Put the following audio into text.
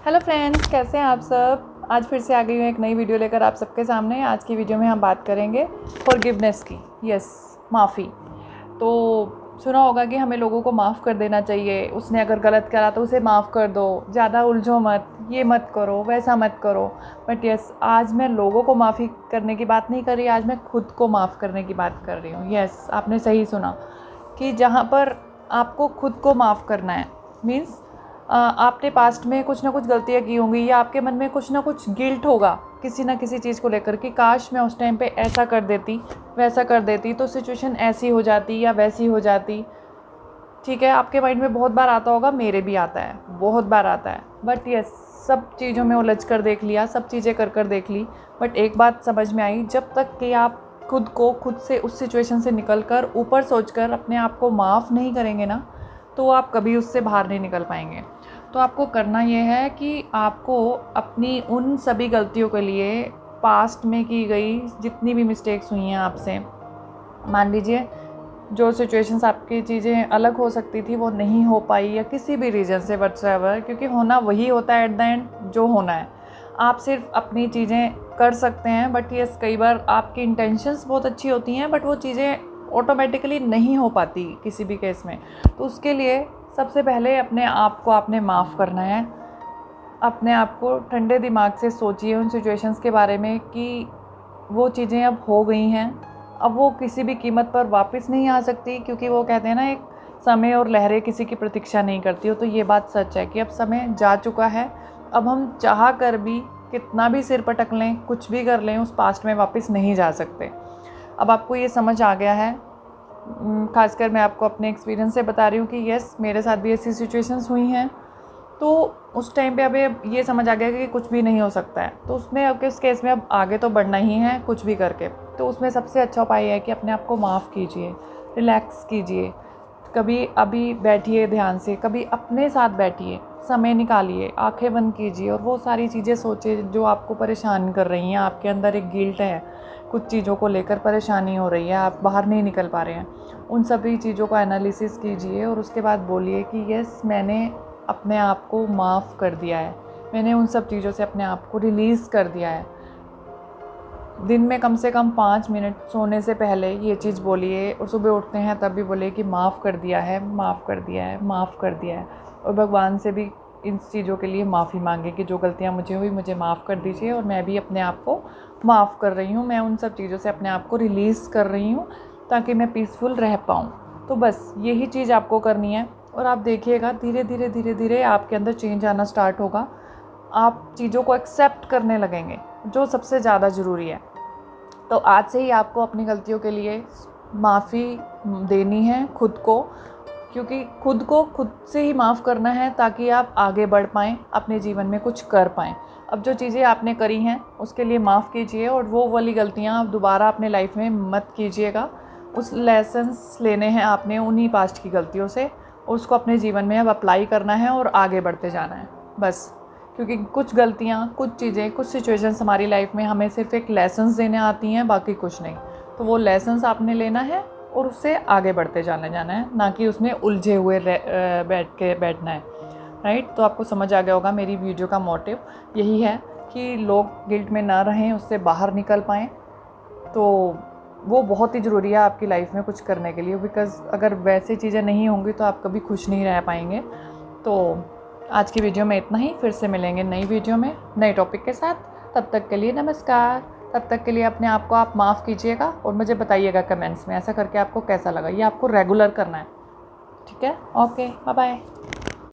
Hello friends, कैसे हैं आप सब। आज फिर से आ गई हूँ एक नई वीडियो लेकर आप सबके सामने। आज की वीडियो में हम बात करेंगे फॉरगिवनेस की। यस, माफ़ी। तो सुना होगा कि हमें लोगों को माफ़ कर देना चाहिए। उसने अगर गलत करा तो उसे माफ़ कर दो, ज़्यादा उलझो मत, ये मत करो, वैसा मत करो। बट यस, आज मैं लोगों को माफ़ी करने की बात नहीं कर रही, आज मैं खुद को माफ़ करने की बात कर रही हूँ। यस, आपने सही सुना कि जहाँ पर आपको खुद को माफ़ करना है, मीन्स आपने पास्ट में कुछ ना कुछ गलतियाँ की होंगी या आपके मन में कुछ ना कुछ गिल्ट होगा किसी ना किसी चीज़ को लेकर कि काश मैं उस टाइम पे ऐसा कर देती, वैसा कर देती तो सिचुएशन ऐसी हो जाती या वैसी हो जाती। ठीक है, आपके माइंड में बहुत बार आता होगा, मेरे भी आता है, बहुत बार आता है। बट यस, सब चीज़ों में उलझ कर देख लिया, सब चीज़ें कर देख ली। बट एक बात समझ में आई, जब तक कि आप खुद को खुद से उस सिचुएशन से निकल कर ऊपर सोच कर अपने आप को माफ़ नहीं करेंगे ना, तो आप कभी उससे बाहर नहीं निकल पाएंगे। तो आपको करना ये है कि आपको अपनी उन सभी गलतियों के लिए, पास्ट में की गई जितनी भी मिस्टेक्स हुई हैं आपसे, मान लीजिए जो सिचुएशंस आपकी चीज़ें अलग हो सकती थी वो नहीं हो पाई या किसी भी रीज़न से व्हाटसएवर, क्योंकि होना वही होता है एट द एंड जो होना है। आप सिर्फ अपनी चीज़ें कर सकते हैं, बट ये कई बार आपकी इंटेंशंस बहुत अच्छी होती हैं बट वो चीज़ें ऑटोमेटिकली नहीं हो पाती किसी भी केस में। तो उसके लिए सबसे पहले अपने आप को आपने माफ़ करना है। अपने आप को ठंडे दिमाग से सोचिए उन सिचुएशंस के बारे में कि वो चीज़ें अब हो गई हैं, अब वो किसी भी कीमत पर वापस नहीं आ सकती, क्योंकि वो कहते हैं ना, एक समय और लहरें किसी की प्रतीक्षा नहीं करती हो। तो ये बात सच है कि अब समय जा चुका है। अब हम चाह कर भी कितना भी सिर पटक लें, कुछ भी कर लें, उस पास्ट में वापस नहीं जा सकते। अब आपको ये समझ आ गया है। खासकर मैं आपको अपने एक्सपीरियंस से बता रही हूँ कि यस, मेरे साथ भी ऐसी सिचुएशंस हुई हैं। तो उस टाइम पे अब ये समझ आ गया कि कुछ भी नहीं हो सकता है। तो उसमें अब इस केस में अब आगे तो बढ़ना ही है कुछ भी करके। तो उसमें सबसे अच्छा उपाय है कि अपने आप को माफ़ कीजिए, रिलैक्स कीजिए। कभी अभी बैठिए ध्यान से, कभी अपने साथ बैठिए, समय निकालिए, आंखें बंद कीजिए और वो सारी चीज़ें सोचिए जो आपको परेशान कर रही हैं। आपके अंदर एक गिल्ट है, कुछ चीज़ों को लेकर परेशानी हो रही है, आप बाहर नहीं निकल पा रहे हैं। उन सभी चीज़ों का एनालिसिस कीजिए और उसके बाद बोलिए कि यस, मैंने अपने आप को माफ़ कर दिया है, मैंने उन सब चीज़ों से अपने आप को रिलीज़ कर दिया है। दिन में कम से कम 5 मिनट सोने से पहले ये चीज़ बोलिए और सुबह उठते हैं तब भी बोलिए कि माफ़ कर दिया है, माफ़ कर दिया है, माफ़ कर दिया है। और भगवान से भी इन चीज़ों के लिए माफ़ी मांगे कि जो गलतियाँ मुझे हुई मुझे माफ़ कर दीजिए और मैं भी अपने आप को माफ़ कर रही हूँ, मैं उन सब चीज़ों से अपने आप को रिलीज़ कर रही हूँ ताकि मैं पीसफुल रह पाऊँ। तो बस यही चीज़ आपको करनी है और आप देखिएगा धीरे धीरे धीरे धीरे आपके अंदर चेंज आना स्टार्ट होगा। आप चीज़ों को एक्सेप्ट करने लगेंगे, जो सबसे ज़्यादा ज़रूरी है। तो आज से ही आपको अपनी गलतियों के लिए माफ़ी देनी है खुद को, क्योंकि खुद को खुद से ही माफ़ करना है ताकि आप आगे बढ़ पाएँ, अपने जीवन में कुछ कर पाएँ। अब जो चीज़ें आपने करी हैं उसके लिए माफ़ कीजिए और वो वाली गलतियाँ आप दोबारा अपने लाइफ में मत कीजिएगा। उस लेसन्स लेने हैं आपने उन्हीं पास्ट की गलतियों से, उसको अपने जीवन में अब अप्लाई करना है और आगे बढ़ते जाना है बस। क्योंकि कुछ गलतियाँ, कुछ चीज़ें, कुछ सिचुएशंस हमारी लाइफ में हमें सिर्फ एक लेसन्स देने आती हैं, बाकी कुछ नहीं। तो वो लेसन्स आपने लेना है और उससे आगे बढ़ते जाना है, ना कि उसमें उलझे हुए बैठना है। राइट। तो आपको समझ आ गया होगा मेरी वीडियो का मोटिव यही है कि लोग गिल्ट में ना रहें, उससे बाहर निकल पाएँ। तो वो बहुत ही ज़रूरी है आपकी लाइफ में कुछ करने के लिए, बिकॉज़ अगर वैसी चीज़ें नहीं होंगी तो आप कभी खुश नहीं रह पाएंगे। तो आज की वीडियो में इतना ही, फिर से मिलेंगे नई वीडियो में नए टॉपिक के साथ। तब तक के लिए नमस्कार। तब तक के लिए अपने आप को आप माफ़ कीजिएगा और मुझे बताइएगा कमेंट्स में ऐसा करके आपको कैसा लगा। ये आपको रेगुलर करना है, ठीक है। Okay, bye bye.